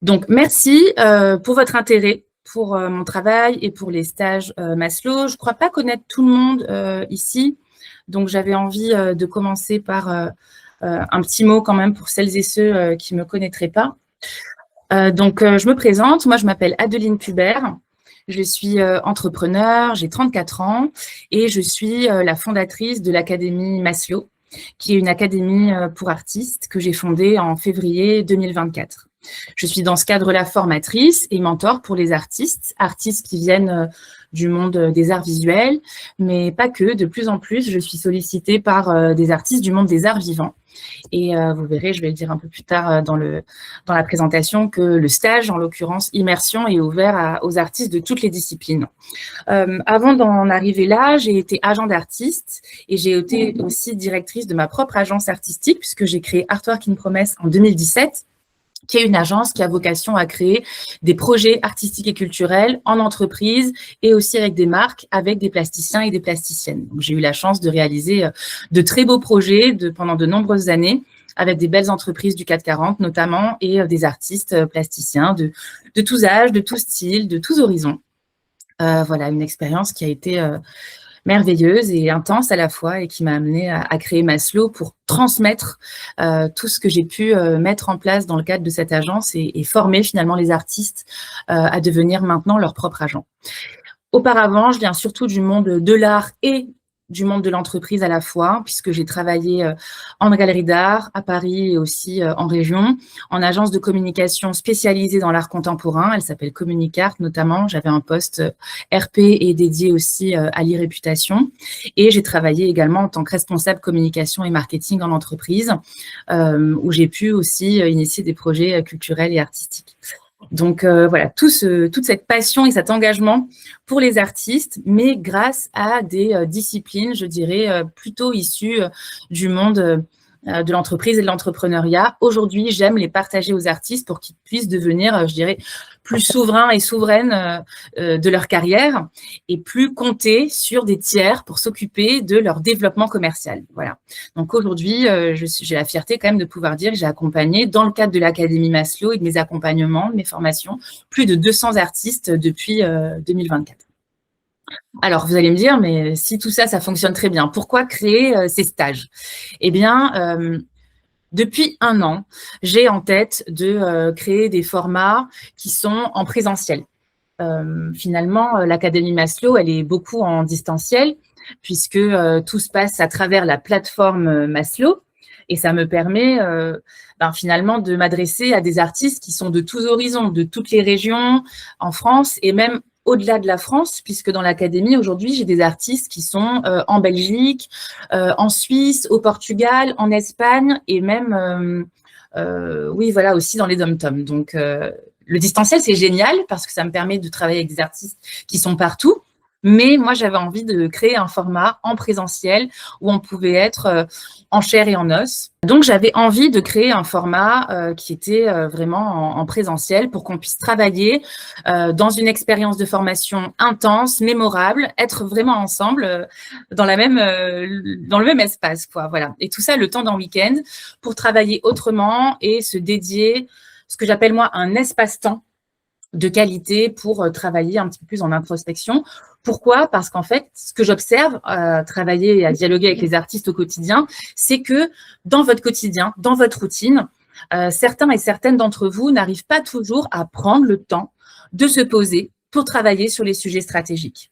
Donc merci, pour votre intérêt pour, mon travail et pour les stages, Maslow. Je ne crois pas connaître tout le monde, ici, donc j'avais envie, de commencer par, un petit mot quand même pour celles et ceux, qui ne me connaîtraient pas. Je me présente, moi je m'appelle Adeline Pubert, je suis, entrepreneur, j'ai 34 ans et je suis, la fondatrice de l'Académie Maslow, qui est une académie, pour artistes que j'ai fondée en février 2024. Je suis dans ce cadre-là formatrice et mentor pour les artistes qui viennent du monde des arts visuels, mais pas que. De plus en plus, je suis sollicitée par des artistes du monde des arts vivants. Et vous verrez, je vais le dire un peu plus tard dans la présentation, que le stage, en l'occurrence Immersion, est ouvert aux artistes de toutes les disciplines. Avant d'en arriver là, j'ai été agent d'artiste et j'ai été aussi directrice de ma propre agence artistique puisque j'ai créé Artwork in Promesse en 2017, qui est une agence qui a vocation à créer des projets artistiques et culturels en entreprise et aussi avec des marques, avec des plasticiens et des plasticiennes. Donc, j'ai eu la chance de réaliser de très beaux projets pendant de nombreuses années avec des belles entreprises du CAC 40 notamment et des artistes plasticiens de tous âges, de tous styles, de tous horizons. Voilà, une expérience qui a été merveilleuse et intense à la fois et qui m'a amenée à créer Maslow pour transmettre tout ce que j'ai pu mettre en place dans le cadre de cette agence et former finalement les artistes à devenir maintenant leur propre agent. Auparavant, je viens surtout du monde de l'art et du monde de l'entreprise à la fois, puisque j'ai travaillé en galerie d'art à Paris et aussi en région, en agence de communication spécialisée dans l'art contemporain. Elle s'appelle Communicart notamment. J'avais un poste RP et dédié aussi à l'e-réputation. Et j'ai travaillé également en tant que responsable communication et marketing en entreprise, où j'ai pu aussi initier des projets culturels et artistiques. Donc voilà, toute cette passion et cet engagement pour les artistes, mais grâce à des disciplines, je dirais, plutôt issues du monde de l'entreprise et de l'entrepreneuriat. Aujourd'hui, j'aime les partager aux artistes pour qu'ils puissent devenir, je dirais, plus souverains et souveraines de leur carrière et plus compter sur des tiers pour s'occuper de leur développement commercial. Voilà. Donc aujourd'hui, j'ai la fierté quand même de pouvoir dire que j'ai accompagné, dans le cadre de l'Académie Maslow et de mes accompagnements, de mes formations, plus de 200 artistes depuis 2024. Alors, vous allez me dire, mais si tout ça, ça fonctionne très bien, pourquoi créer ces stages? Eh bien, depuis 1 an, j'ai en tête de créer des formats qui sont en présentiel. Finalement, l'Académie Maslow, elle est beaucoup en distanciel, puisque tout se passe à travers la plateforme Maslow. Et ça me permet finalement de m'adresser à des artistes qui sont de tous horizons, de toutes les régions en France et même au-delà de la France, puisque dans l'Académie, aujourd'hui, j'ai des artistes qui sont en Belgique, en Suisse, au Portugal, en Espagne et même, oui, voilà, aussi dans les dom-toms. Donc, le distanciel, c'est génial parce que ça me permet de travailler avec des artistes qui sont partout. Mais moi, j'avais envie de créer un format en présentiel où on pouvait être en chair et en os. Donc, j'avais envie de créer un format qui était vraiment en présentiel pour qu'on puisse travailler dans une expérience de formation intense, mémorable, être vraiment ensemble dans le même espace, quoi. Voilà. Et tout ça le temps d'un week-end pour travailler autrement et se dédier ce que j'appelle moi un espace-temps de qualité pour travailler un petit peu plus en introspection. Pourquoi? Parce qu'en fait, ce que j'observe à travailler et à dialoguer avec les artistes au quotidien, c'est que dans votre quotidien, dans votre routine, certains et certaines d'entre vous n'arrivent pas toujours à prendre le temps de se poser pour travailler sur les sujets stratégiques.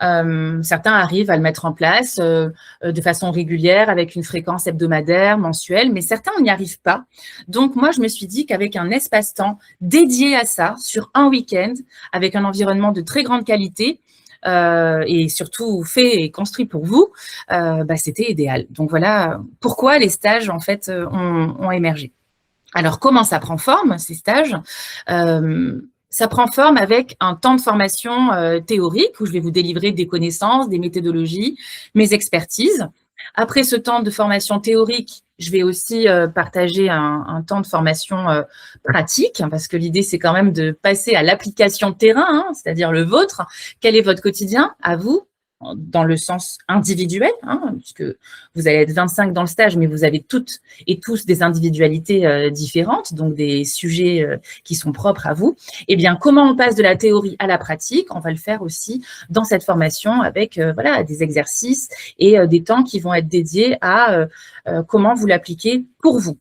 Certains arrivent à le mettre en place de façon régulière, avec une fréquence hebdomadaire, mensuelle, mais certains n'y arrivent pas. Donc, moi, je me suis dit qu'avec un espace-temps dédié à ça, sur un week-end, avec un environnement de très grande qualité, et surtout fait et construit pour vous, c'était idéal. Donc, voilà pourquoi les stages, en fait, ont émergé. Alors, comment ça prend forme, ces stages? Ça prend forme avec un temps de formation théorique où je vais vous délivrer des connaissances, des méthodologies, mes expertises. Après ce temps de formation théorique, je vais aussi partager un temps de formation pratique, parce que l'idée, c'est quand même de passer à l'application terrain, hein, c'est-à-dire le vôtre. Quel est votre quotidien à vous? dans le sens individuel, hein, puisque vous allez être 25 dans le stage, mais vous avez toutes et tous des individualités différentes, donc des sujets qui sont propres à vous. Eh bien, comment on passe de la théorie à la pratique? On va le faire aussi dans cette formation avec voilà, des exercices et des temps qui vont être dédiés à comment vous l'appliquez pour vous,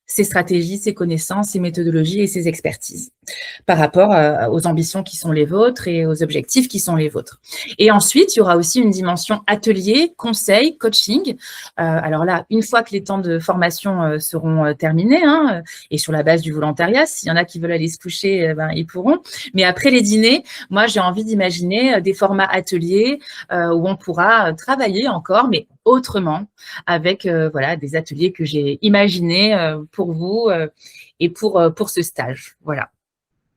ces stratégies, ces connaissances, ces méthodologies et ces expertises par rapport aux ambitions qui sont les vôtres et aux objectifs qui sont les vôtres. Et ensuite, il y aura aussi une dimension atelier, conseil, coaching. Alors là, une fois que les temps de formation seront terminés, hein, et sur la base du volontariat, s'il y en a qui veulent aller se coucher, ben, ils pourront. Mais après les dîners, moi, j'ai envie d'imaginer des formats ateliers où on pourra travailler encore, mais autrement, avec voilà, des ateliers que j'ai imaginés pour vous et pour ce stage. Voilà.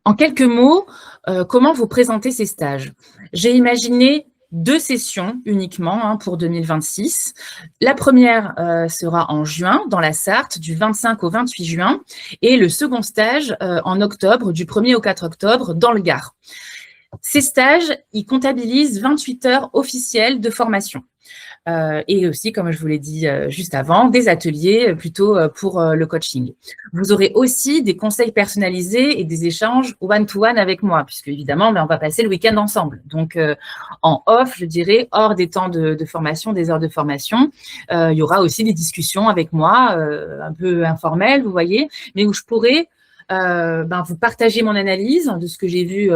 En quelques mots, comment vous présentez ces stages? J'ai imaginé 2 sessions uniquement hein, pour 2026. La première sera en juin, dans la Sarthe, du 25 au 28 juin, et le second stage en octobre, du 1er au 4 octobre, dans le Gard. Ces stages, ils comptabilisent 28 heures officielles de formation. Et aussi, comme je vous l'ai dit juste avant, des ateliers plutôt pour le coaching. Vous aurez aussi des conseils personnalisés et des échanges one-to-one avec moi, puisque évidemment, on va passer le week-end ensemble. Donc, en off, je dirais, hors des temps de formation, des heures de formation, il y aura aussi des discussions avec moi, un peu informelles, vous voyez, mais où je pourrais vous partagez mon analyse de ce que j'ai vu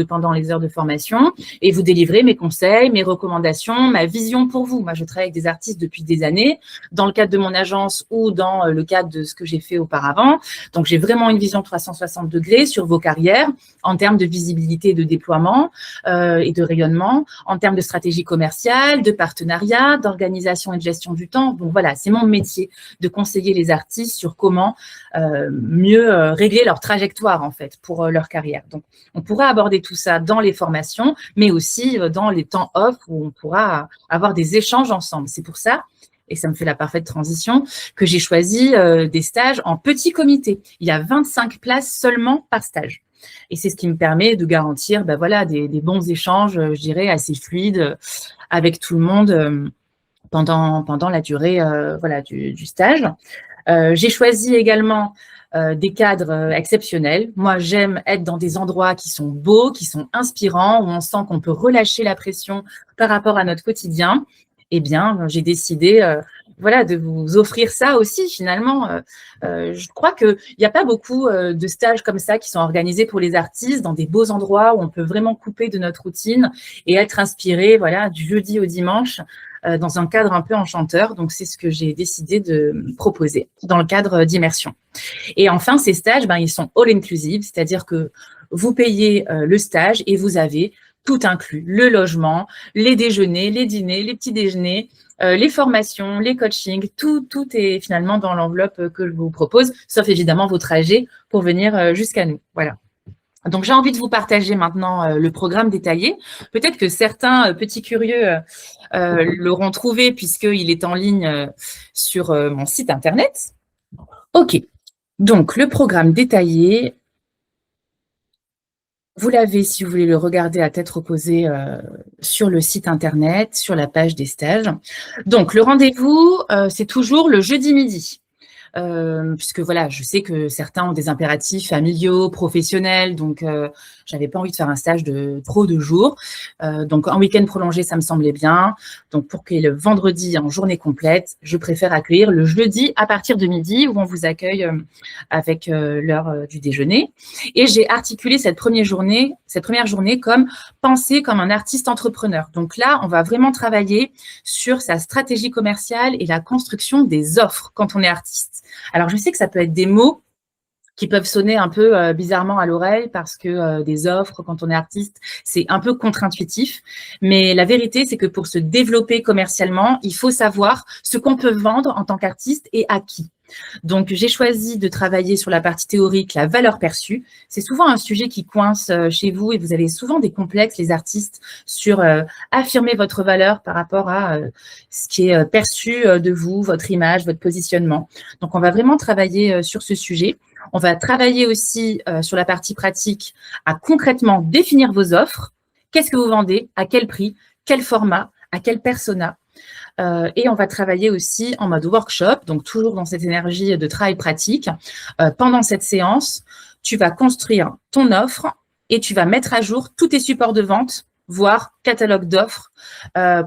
pendant les heures de formation et vous délivrez mes conseils, mes recommandations, ma vision pour vous. Moi, je travaille avec des artistes depuis des années, dans le cadre de mon agence ou dans le cadre de ce que j'ai fait auparavant. Donc, j'ai vraiment une vision 360 degrés sur vos carrières en termes de visibilité et de déploiement et de rayonnement, en termes de stratégie commerciale, de partenariat, d'organisation et de gestion du temps. Donc, voilà, c'est mon métier de conseiller les artistes sur comment mieux régler leur trajectoire, en fait, pour leur carrière. Donc, on pourra aborder tout ça dans les formations, mais aussi dans les temps off où on pourra avoir des échanges ensemble. C'est pour ça, et ça me fait la parfaite transition, que j'ai choisi des stages en petit comité. Il y a 25 places seulement par stage. Et c'est ce qui me permet de garantir voilà, des bons échanges, je dirais, assez fluides avec tout le monde pendant la durée voilà, du stage. J'ai choisi également des cadres exceptionnels. Moi, j'aime être dans des endroits qui sont beaux, qui sont inspirants, où on sent qu'on peut relâcher la pression par rapport à notre quotidien. Eh bien, j'ai décidé voilà, de vous offrir ça aussi, finalement. Je crois qu'il n'y a pas beaucoup de stages comme ça qui sont organisés pour les artistes dans des beaux endroits où on peut vraiment couper de notre routine et être inspiré voilà, du jeudi au dimanche dans un cadre un peu enchanteur. Donc, c'est ce que j'ai décidé de proposer dans le cadre d'immersion. Et enfin, ces stages, ils sont all-inclusive, c'est-à-dire que vous payez le stage et vous avez tout inclus, le logement, les déjeuners, les dîners, les petits déjeuners, les formations, les coachings, tout est finalement dans l'enveloppe que je vous propose, sauf évidemment vos trajets pour venir jusqu'à nous. Voilà. Donc, j'ai envie de vous partager maintenant le programme détaillé. Peut-être que certains petits curieux l'auront trouvé puisqu'il est en ligne sur mon site internet. OK. Donc, le programme détaillé, vous l'avez, si vous voulez le regarder à tête reposée, sur le site internet, sur la page des stages. Donc, le rendez-vous, c'est toujours le jeudi midi. Puisque voilà, je sais que certains ont des impératifs familiaux, professionnels, donc j'avais pas envie de faire un stage de trop de jours. Donc en week-end prolongé, ça me semblait bien. Donc pour qu'il y ait le vendredi en journée complète, je préfère accueillir le jeudi à partir de midi où on vous accueille avec l'heure du déjeuner. Et j'ai articulé cette première journée comme penser comme un artiste entrepreneur. Donc là, on va vraiment travailler sur sa stratégie commerciale et la construction des offres quand on est artiste. Alors, je sais que ça peut être des mots qui peuvent sonner un peu bizarrement à l'oreille parce que des offres, quand on est artiste, c'est un peu contre-intuitif. Mais la vérité, c'est que pour se développer commercialement, il faut savoir ce qu'on peut vendre en tant qu'artiste et à qui. Donc, j'ai choisi de travailler sur la partie théorique, la valeur perçue. C'est souvent un sujet qui coince chez vous et vous avez souvent des complexes, les artistes, sur affirmer votre valeur par rapport à ce qui est perçu de vous, votre image, votre positionnement. Donc, on va vraiment travailler sur ce sujet. On va travailler aussi sur la partie pratique à concrètement définir vos offres. Qu'est-ce que vous vendez? À quel prix? Quel format? à quel persona. Et on va travailler aussi en mode workshop, donc toujours dans cette énergie de travail pratique. Pendant cette séance, tu vas construire ton offre et tu vas mettre à jour tous tes supports de vente, voire catalogue d'offres,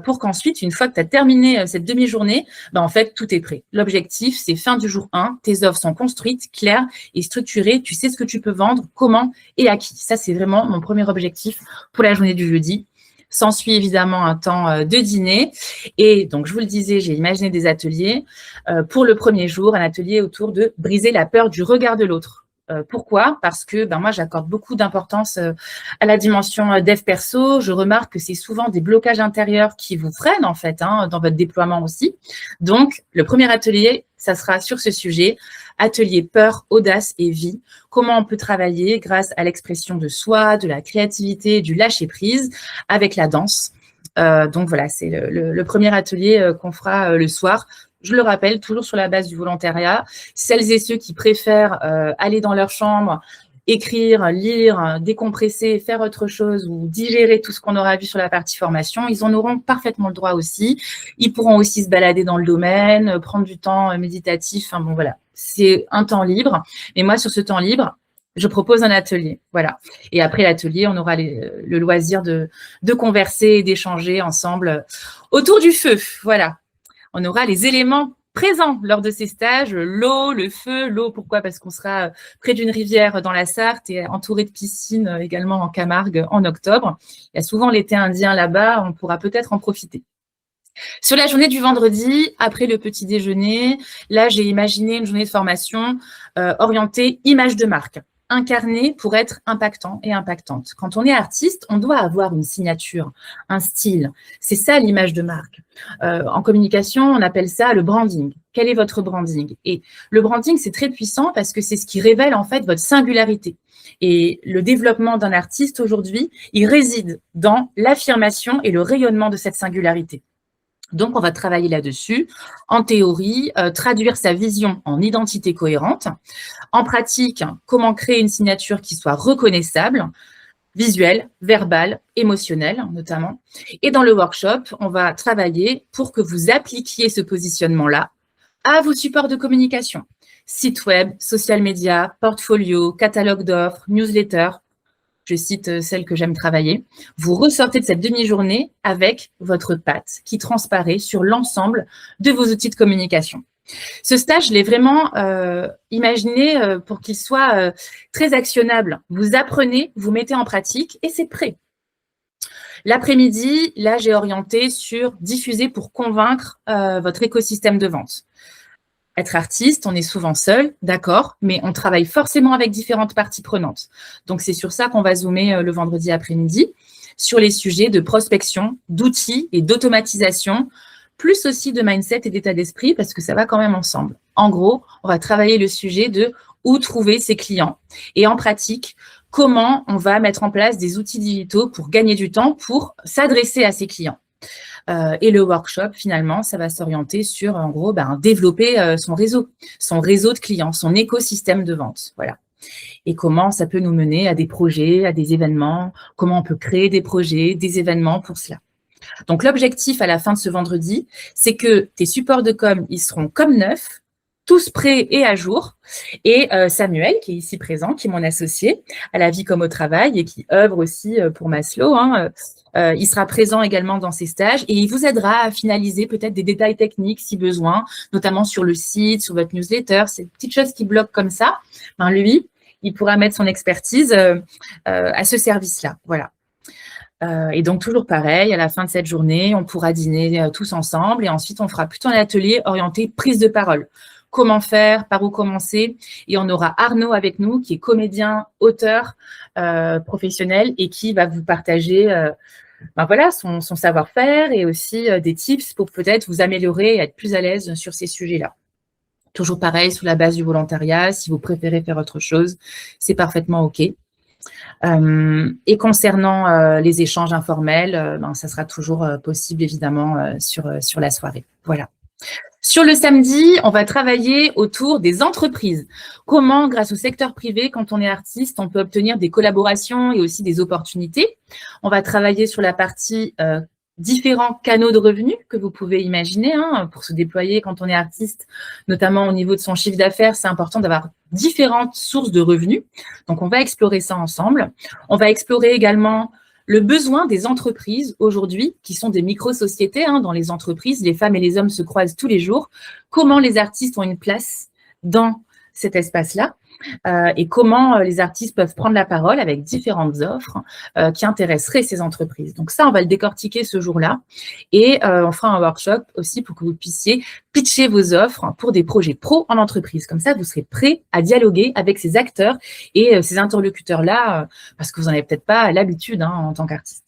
pour qu'ensuite, une fois que tu as terminé cette demi-journée, en fait, tout est prêt. L'objectif, c'est fin du jour 1, tes offres sont construites, claires et structurées, tu sais ce que tu peux vendre, comment et à qui. Ça, c'est vraiment mon premier objectif pour la journée du jeudi. S'ensuit évidemment un temps de dîner. Et donc, je vous le disais, j'ai imaginé des ateliers. Pour le premier jour, un atelier autour de briser la peur du regard de l'autre. Pourquoi? Parce que moi, j'accorde beaucoup d'importance à la dimension dev perso. Je remarque que c'est souvent des blocages intérieurs qui vous freinent, en fait, dans votre déploiement aussi. Donc, le premier atelier, ça sera sur ce sujet, atelier peur, audace et vie. Comment on peut travailler grâce à l'expression de soi, de la créativité, du lâcher-prise avec la danse. Donc, voilà, c'est le premier atelier qu'on fera le soir. Je le rappelle, toujours sur la base du volontariat. Celles et ceux qui préfèrent aller dans leur chambre, écrire, lire, décompresser, faire autre chose ou digérer tout ce qu'on aura vu sur la partie formation, ils en auront parfaitement le droit aussi. Ils pourront aussi se balader dans le domaine, prendre du temps méditatif. Enfin bon, voilà, c'est un temps libre. Mais moi, sur ce temps libre, je propose un atelier. Voilà. Et après l'atelier, on aura le loisir de converser et d'échanger ensemble autour du feu. Voilà. On aura les éléments présents lors de ces stages, l'eau, le feu. L'eau, pourquoi? Parce qu'on sera près d'une rivière dans la Sarthe et entouré de piscines également en Camargue en octobre. Il y a souvent l'été indien là-bas, on pourra peut-être en profiter. Sur la journée du vendredi, après le petit déjeuner, là, j'ai imaginé une journée de formation orientée image de marque, incarnée pour être impactant et impactante. Quand on est artiste, on doit avoir une signature, un style. C'est ça l'image de marque. En communication, on appelle ça le branding. Quel est votre branding? Et le branding, c'est très puissant parce que c'est ce qui révèle en fait votre singularité. Et le développement d'un artiste aujourd'hui, il réside dans l'affirmation et le rayonnement de cette singularité. Donc, on va travailler là-dessus. En théorie, traduire sa vision en identité cohérente. En pratique, comment créer une signature qui soit reconnaissable, visuelle, verbale, émotionnelle notamment. Et dans le workshop, on va travailler pour que vous appliquiez ce positionnement-là à vos supports de communication. Site web, social media, portfolio, catalogue d'offres, newsletter. Je cite celle que j'aime travailler. Vous ressortez de cette demi-journée avec votre patte qui transparaît sur l'ensemble de vos outils de communication. Ce stage, je l'ai vraiment imaginé pour qu'il soit très actionnable. Vous apprenez, vous mettez en pratique et c'est prêt. L'après-midi, là, j'ai orienté sur diffuser pour convaincre votre écosystème de vente. Être artiste, on est souvent seul, d'accord, mais on travaille forcément avec différentes parties prenantes. Donc, c'est sur ça qu'on va zoomer le vendredi après-midi, sur les sujets de prospection, d'outils et d'automatisation, plus aussi de mindset et d'état d'esprit, parce que ça va quand même ensemble. En gros, on va travailler le sujet de où trouver ses clients. Et en pratique, comment on va mettre en place des outils digitaux pour gagner du temps, pour s'adresser à ses clients. Et le workshop, finalement, ça va s'orienter sur, en gros, développer son réseau de clients, son écosystème de vente. Voilà. Et comment ça peut nous mener à des projets, à des événements, comment on peut créer des projets, des événements pour cela. Donc, l'objectif à la fin de ce vendredi, c'est que tes supports de com, ils seront comme neufs, tous prêts et à jour. Et Samuel, qui est ici présent, qui est mon associé à la vie comme au travail et qui œuvre aussi pour Maslow, il sera présent également dans ces stages et il vous aidera à finaliser peut-être des détails techniques si besoin, notamment sur le site, sur votre newsletter, ces petites choses qui bloquent comme ça. Lui, il pourra mettre son expertise à ce service-là. Voilà. Et donc, toujours pareil, à la fin de cette journée, on pourra dîner tous ensemble et ensuite, on fera plutôt un atelier orienté prise de parole. Comment faire, par où commencer. Et on aura Arnaud avec nous, qui est comédien, auteur, professionnel et qui va vous partager son savoir-faire et aussi des tips pour peut-être vous améliorer et être plus à l'aise sur ces sujets-là. Toujours pareil, sous la base du volontariat. Si vous préférez faire autre chose, c'est parfaitement OK. Et concernant les échanges informels, ça sera toujours possible, évidemment, sur la soirée. Voilà. Sur le samedi, on va travailler autour des entreprises. Comment, grâce au secteur privé, quand on est artiste, on peut obtenir des collaborations et aussi des opportunités. On va travailler sur la partie différents canaux de revenus que vous pouvez imaginer hein, pour se déployer quand on est artiste, notamment au niveau de son chiffre d'affaires, c'est important d'avoir différentes sources de revenus. Donc, on va explorer ça ensemble. On va explorer également le besoin des entreprises aujourd'hui, qui sont des micro-sociétés hein, dans les entreprises. Les femmes et les hommes se croisent tous les jours. Comment les artistes ont une place dans cet espace-là et comment les artistes peuvent prendre la parole avec différentes offres qui intéresseraient ces entreprises. Donc ça, on va le décortiquer ce jour-là et on fera un workshop aussi pour que vous puissiez pitcher vos offres pour des projets pro en entreprise. Comme ça, vous serez prêt à dialoguer avec ces acteurs et ces interlocuteurs-là parce que vous n'en avez peut-être pas l'habitude hein, en tant qu'artiste.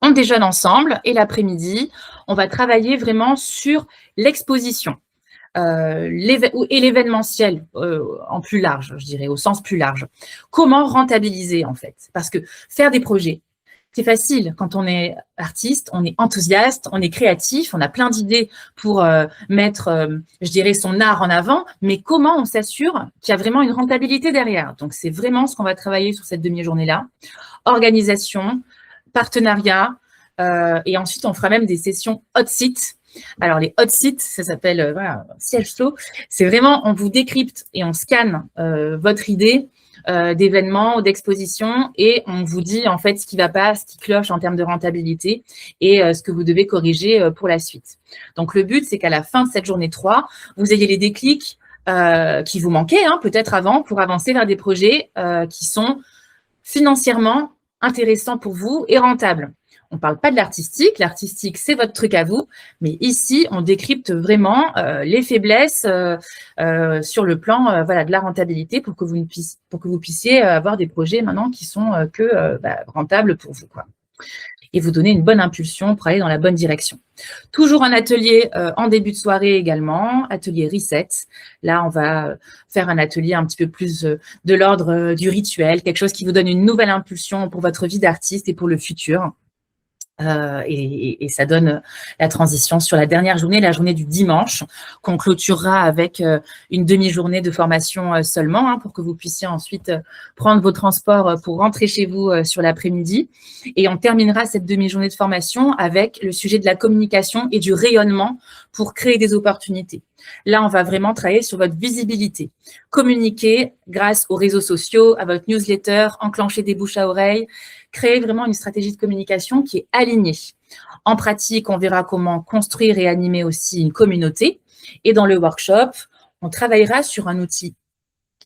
On déjeune ensemble et l'après-midi, on va travailler vraiment sur l'exposition. Et l'événementiel en plus large, je dirais, au sens plus large. Comment rentabiliser, en fait? Parce que faire des projets, c'est facile quand on est artiste, on est enthousiaste, on est créatif, on a plein d'idées pour mettre, je dirais, son art en avant, mais comment on s'assure qu'il y a vraiment une rentabilité derrière? Donc, c'est vraiment ce qu'on va travailler sur cette demi-journée-là. Organisation, partenariat, et ensuite, on fera même des sessions hot seat. Alors, les hot seats, ça s'appelle voilà, siège chaud. C'est vraiment, on vous décrypte et on scanne votre idée d'événement ou d'exposition et on vous dit en fait ce qui ne va pas, ce qui cloche en termes de rentabilité et ce que vous devez corriger pour la suite. Donc, le but, c'est qu'à la fin de cette journée 3, vous ayez les déclics qui vous manquaient hein, peut-être avant pour avancer vers des projets qui sont financièrement intéressants pour vous et rentables. On ne parle pas de l'artistique. L'artistique, c'est votre truc à vous. Mais ici, on décrypte vraiment les faiblesses sur le plan voilà, de la rentabilité pour que vous puissiez avoir des projets maintenant qui sont rentables pour vous, quoi. Et vous donner une bonne impulsion pour aller dans la bonne direction. Toujours un atelier en début de soirée également, atelier reset. Là, on va faire un atelier un petit peu plus de l'ordre du rituel, quelque chose qui vous donne une nouvelle impulsion pour votre vie d'artiste et pour le futur. Et ça donne la transition sur la dernière journée, la journée du dimanche, qu'on clôturera avec une demi-journée de formation seulement, hein, pour que vous puissiez ensuite prendre vos transports pour rentrer chez vous sur l'après-midi. Et on terminera cette demi-journée de formation avec le sujet de la communication et du rayonnement pour créer des opportunités. Là, on va vraiment travailler sur votre visibilité. Communiquer grâce aux réseaux sociaux, à votre newsletter, enclencher des bouches à oreille, créer vraiment une stratégie de communication qui est alignée. En pratique, on verra comment construire et animer aussi une communauté. Et dans le workshop, on travaillera sur un outil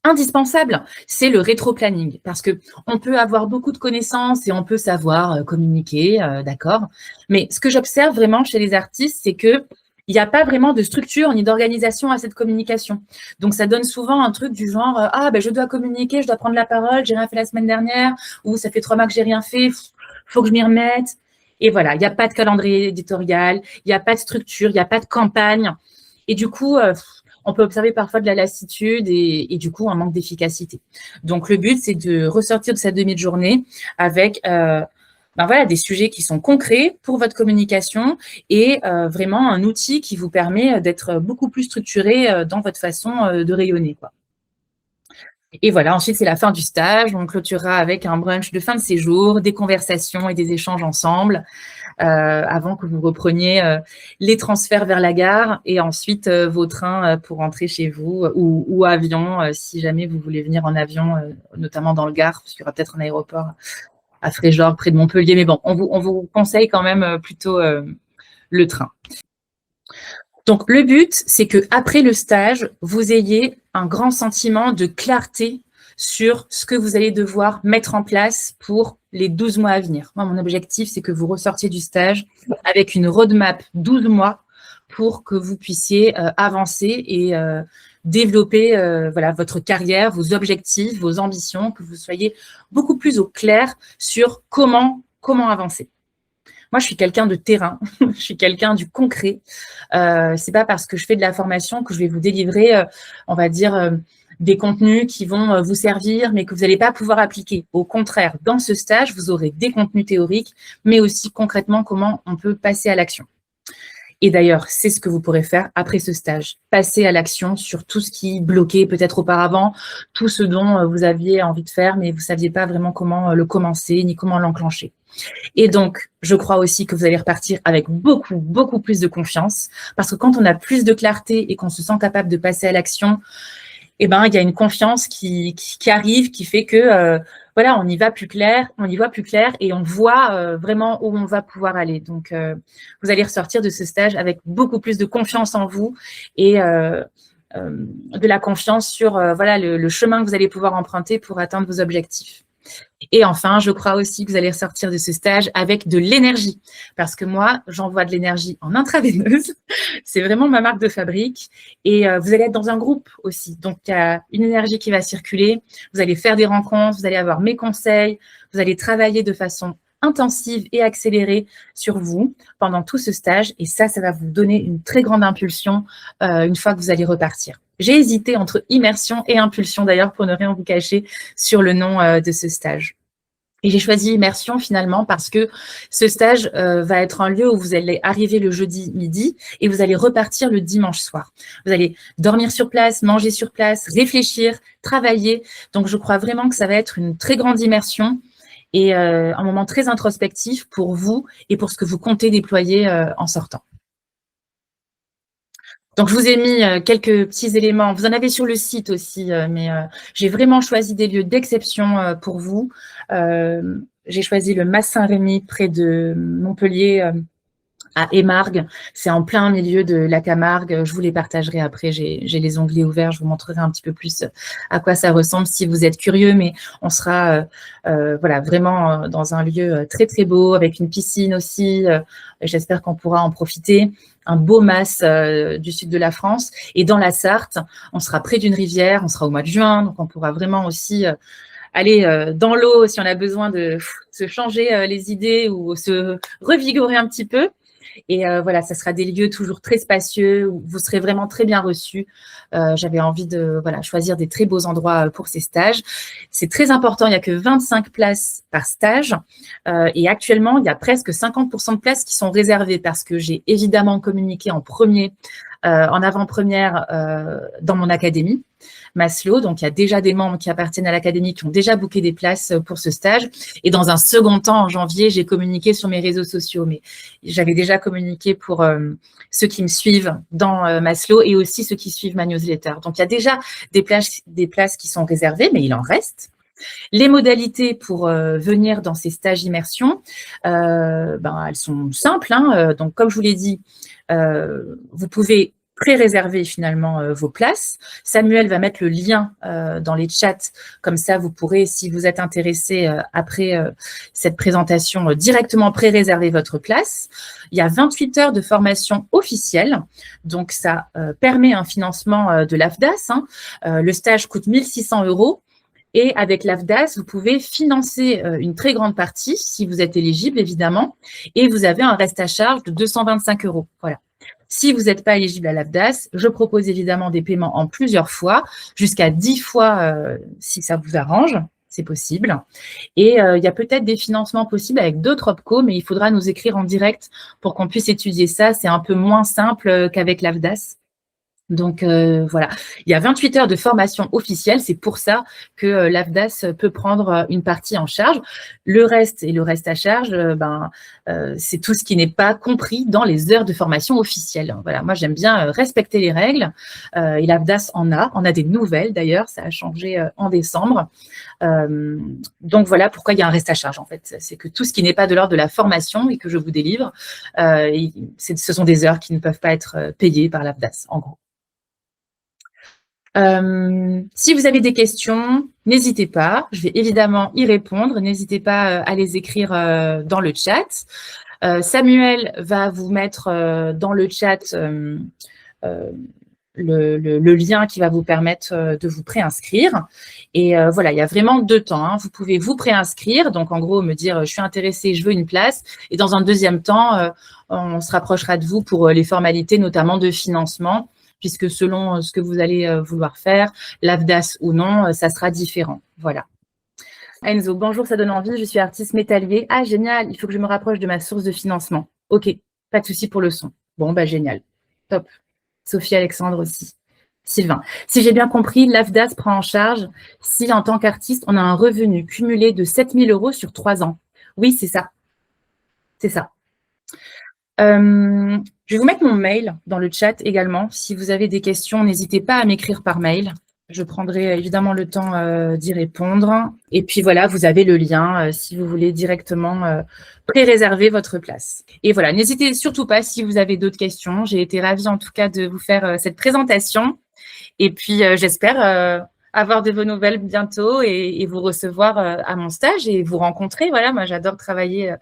indispensable, c'est le rétro-planning. Parce qu'on peut avoir beaucoup de connaissances et on peut savoir communiquer, d'accord. Mais ce que j'observe vraiment chez les artistes, c'est que il n'y a pas vraiment de structure ni d'organisation à cette communication. Donc, ça donne souvent un truc du genre « Ah, ben, je dois communiquer, je dois prendre la parole, j'ai rien fait la semaine dernière » ou « Ça fait 3 mois que j'ai rien fait, faut que je m'y remette ». Et voilà, il n'y a pas de calendrier éditorial, il n'y a pas de structure, il n'y a pas de campagne. Et du coup, on peut observer parfois de la lassitude et du coup, un manque d'efficacité. Donc, le but, c'est de ressortir de cette demi-journée avec voilà, des sujets qui sont concrets pour votre communication et vraiment un outil qui vous permet d'être beaucoup plus structuré dans votre façon de rayonner, quoi. Et voilà, ensuite, c'est la fin du stage. On clôturera avec un brunch de fin de séjour, des conversations et des échanges ensemble avant que vous repreniez les transferts vers la gare et ensuite vos trains pour rentrer chez vous ou avion si jamais vous voulez venir en avion, notamment dans le Gard, parce qu'il y aura peut-être un aéroport à Fréjord, près de Montpellier. Mais bon, on vous conseille quand même plutôt le train. Donc, le but, c'est qu'après le stage, vous ayez un grand sentiment de clarté sur ce que vous allez devoir mettre en place pour les 12 mois à venir. Moi, mon objectif, c'est que vous ressortiez du stage avec une roadmap 12 mois pour que vous puissiez avancer et développer voilà, votre carrière, vos objectifs, vos ambitions, que vous soyez beaucoup plus au clair sur comment avancer. Moi, je suis quelqu'un de terrain, je suis quelqu'un du concret. C'est pas parce que je fais de la formation que je vais vous délivrer, on va dire, des contenus qui vont vous servir, mais que vous n'allez pas pouvoir appliquer. Au contraire, dans ce stage, vous aurez des contenus théoriques, mais aussi concrètement comment on peut passer à l'action. Et d'ailleurs, c'est ce que vous pourrez faire après ce stage. Passer à l'action sur tout ce qui bloquait peut-être auparavant, tout ce dont vous aviez envie de faire, mais vous ne saviez pas vraiment comment le commencer ni comment l'enclencher. Et donc, je crois aussi que vous allez repartir avec beaucoup, beaucoup plus de confiance, parce que quand on a plus de clarté et qu'on se sent capable de passer à l'action, eh ben, il y a une confiance qui arrive, qui fait que voilà, on y va plus clair, on y voit plus clair et on voit vraiment où on va pouvoir aller. Donc, vous allez ressortir de ce stage avec beaucoup plus de confiance en vous et de la confiance sur voilà, le chemin que vous allez pouvoir emprunter pour atteindre vos objectifs. Et enfin, je crois aussi que vous allez ressortir de ce stage avec de l'énergie, parce que moi, j'envoie de l'énergie en intraveineuse. C'est vraiment ma marque de fabrique. Et vous allez être dans un groupe aussi. Donc, il y a une énergie qui va circuler. Vous allez faire des rencontres, vous allez avoir mes conseils, vous allez travailler de façon intensive et accélérée sur vous pendant tout ce stage. Et ça va vous donner une très grande impulsion une fois que vous allez repartir. J'ai hésité entre immersion et impulsion, d'ailleurs, pour ne rien vous cacher sur le nom de ce stage. Et j'ai choisi immersion finalement parce que ce stage va être un lieu où vous allez arriver le jeudi midi et vous allez repartir le dimanche soir. Vous allez dormir sur place, manger sur place, réfléchir, travailler. Donc, je crois vraiment que ça va être une très grande immersion et un moment très introspectif pour vous et pour ce que vous comptez déployer en sortant. Donc, je vous ai mis quelques petits éléments. Vous en avez sur le site aussi, mais j'ai vraiment choisi des lieux d'exception pour vous. J'ai choisi le Mas Saint-Rémy près de Montpellier, à Émargues. C'est en plein milieu de la Camargue. Je vous les partagerai après. J'ai les onglets ouverts. Je vous montrerai un petit peu plus à quoi ça ressemble si vous êtes curieux. Mais on sera voilà, vraiment dans un lieu très, très beau avec une piscine aussi. J'espère qu'on pourra en profiter. Un beau mas du sud de la France. Et dans la Sarthe, on sera près d'une rivière. On sera au mois de juin. Donc, on pourra vraiment aussi aller dans l'eau si on a besoin de se changer les idées ou se revigorer un petit peu. Et voilà, ça sera des lieux toujours très spacieux où vous serez vraiment très bien reçus. J'avais envie de voilà, choisir des très beaux endroits pour ces stages. C'est très important, il n'y a que 25 places par stage. Et actuellement, il y a presque 50% de places qui sont réservées parce que j'ai évidemment communiqué en premier, en avant-première dans mon académie. Maslow, donc il y a déjà des membres qui appartiennent à l'académie qui ont déjà booké des places pour ce stage. Et dans un second temps, en janvier, j'ai communiqué sur mes réseaux sociaux, mais j'avais déjà communiqué pour ceux qui me suivent dans Maslow et aussi ceux qui suivent ma newsletter. Donc il y a déjà des places qui sont réservées, mais il en reste. Les modalités pour venir dans ces stages immersion, elles sont simples. Donc, comme je vous l'ai dit, vous pouvez pré-réserver finalement vos places. Samuel va mettre le lien dans les chats. Comme ça, vous pourrez, si vous êtes intéressé après cette présentation, directement pré-réserver votre place. Il y a 28 heures de formation officielle. Donc, ça permet un financement de l'AFDAS. Le stage coûte 1 600 €. Et avec l'AFDAS, vous pouvez financer une très grande partie, si vous êtes éligible, évidemment, et vous avez un reste à charge de 225 €. Voilà. Si vous n'êtes pas éligible à l'AFDAS, je propose évidemment des paiements en plusieurs fois, jusqu'à 10 fois si ça vous arrange, c'est possible. Et il y a peut-être des financements possibles avec d'autres OPCO, mais il faudra nous écrire en direct pour qu'on puisse étudier ça. C'est un peu moins simple qu'avec l'AFDAS. Donc, voilà, il y a 28 heures de formation officielle. C'est pour ça que l'AFDAS peut prendre une partie en charge. Le reste et le reste à charge, c'est tout ce qui n'est pas compris dans les heures de formation officielles. Voilà, moi, j'aime bien respecter les règles et l'AFDAS en a des nouvelles d'ailleurs. Ça a changé en décembre. Donc, voilà pourquoi il y a un reste à charge, en fait. C'est que tout ce qui n'est pas de l'ordre de la formation et que je vous délivre, ce sont des heures qui ne peuvent pas être payées par l'AFDAS, en gros. Si vous avez des questions, n'hésitez pas. Je vais évidemment y répondre. N'hésitez pas à les écrire dans le chat. Samuel va vous mettre dans le chat le lien qui va vous permettre de vous préinscrire. Et voilà, il y a vraiment 2 temps. Vous pouvez vous préinscrire, donc en gros me dire je suis intéressée, je veux une place. Et dans un deuxième temps, on se rapprochera de vous pour les formalités, notamment de financement, puisque selon ce que vous allez vouloir faire, l'AFDAS ou non, ça sera différent. Voilà. Enzo, bonjour, ça donne envie, je suis artiste métallier. Ah, génial, il faut que je me rapproche de ma source de financement. Ok, pas de souci pour le son. Bon, génial, top. Sophie Alexandre aussi. Sylvain, si j'ai bien compris, l'AFDAS prend en charge si, en tant qu'artiste, on a un revenu cumulé de 7 000 € sur 3 ans. Oui, c'est ça. c'est ça. Je vais vous mettre mon mail dans le chat également. Si vous avez des questions, n'hésitez pas à m'écrire par mail. Je prendrai évidemment le temps d'y répondre. Et puis voilà, vous avez le lien si vous voulez directement pré-réserver votre place. Et voilà, n'hésitez surtout pas si vous avez d'autres questions. J'ai été ravie en tout cas de vous faire cette présentation. Et puis j'espère avoir de vos nouvelles bientôt et vous recevoir à mon stage et vous rencontrer. Voilà, moi j'adore travailler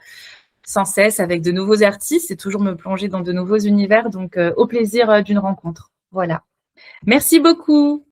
sans cesse avec de nouveaux artistes et toujours me plonger dans de nouveaux univers. Donc, au plaisir d'une rencontre. Voilà. Merci beaucoup.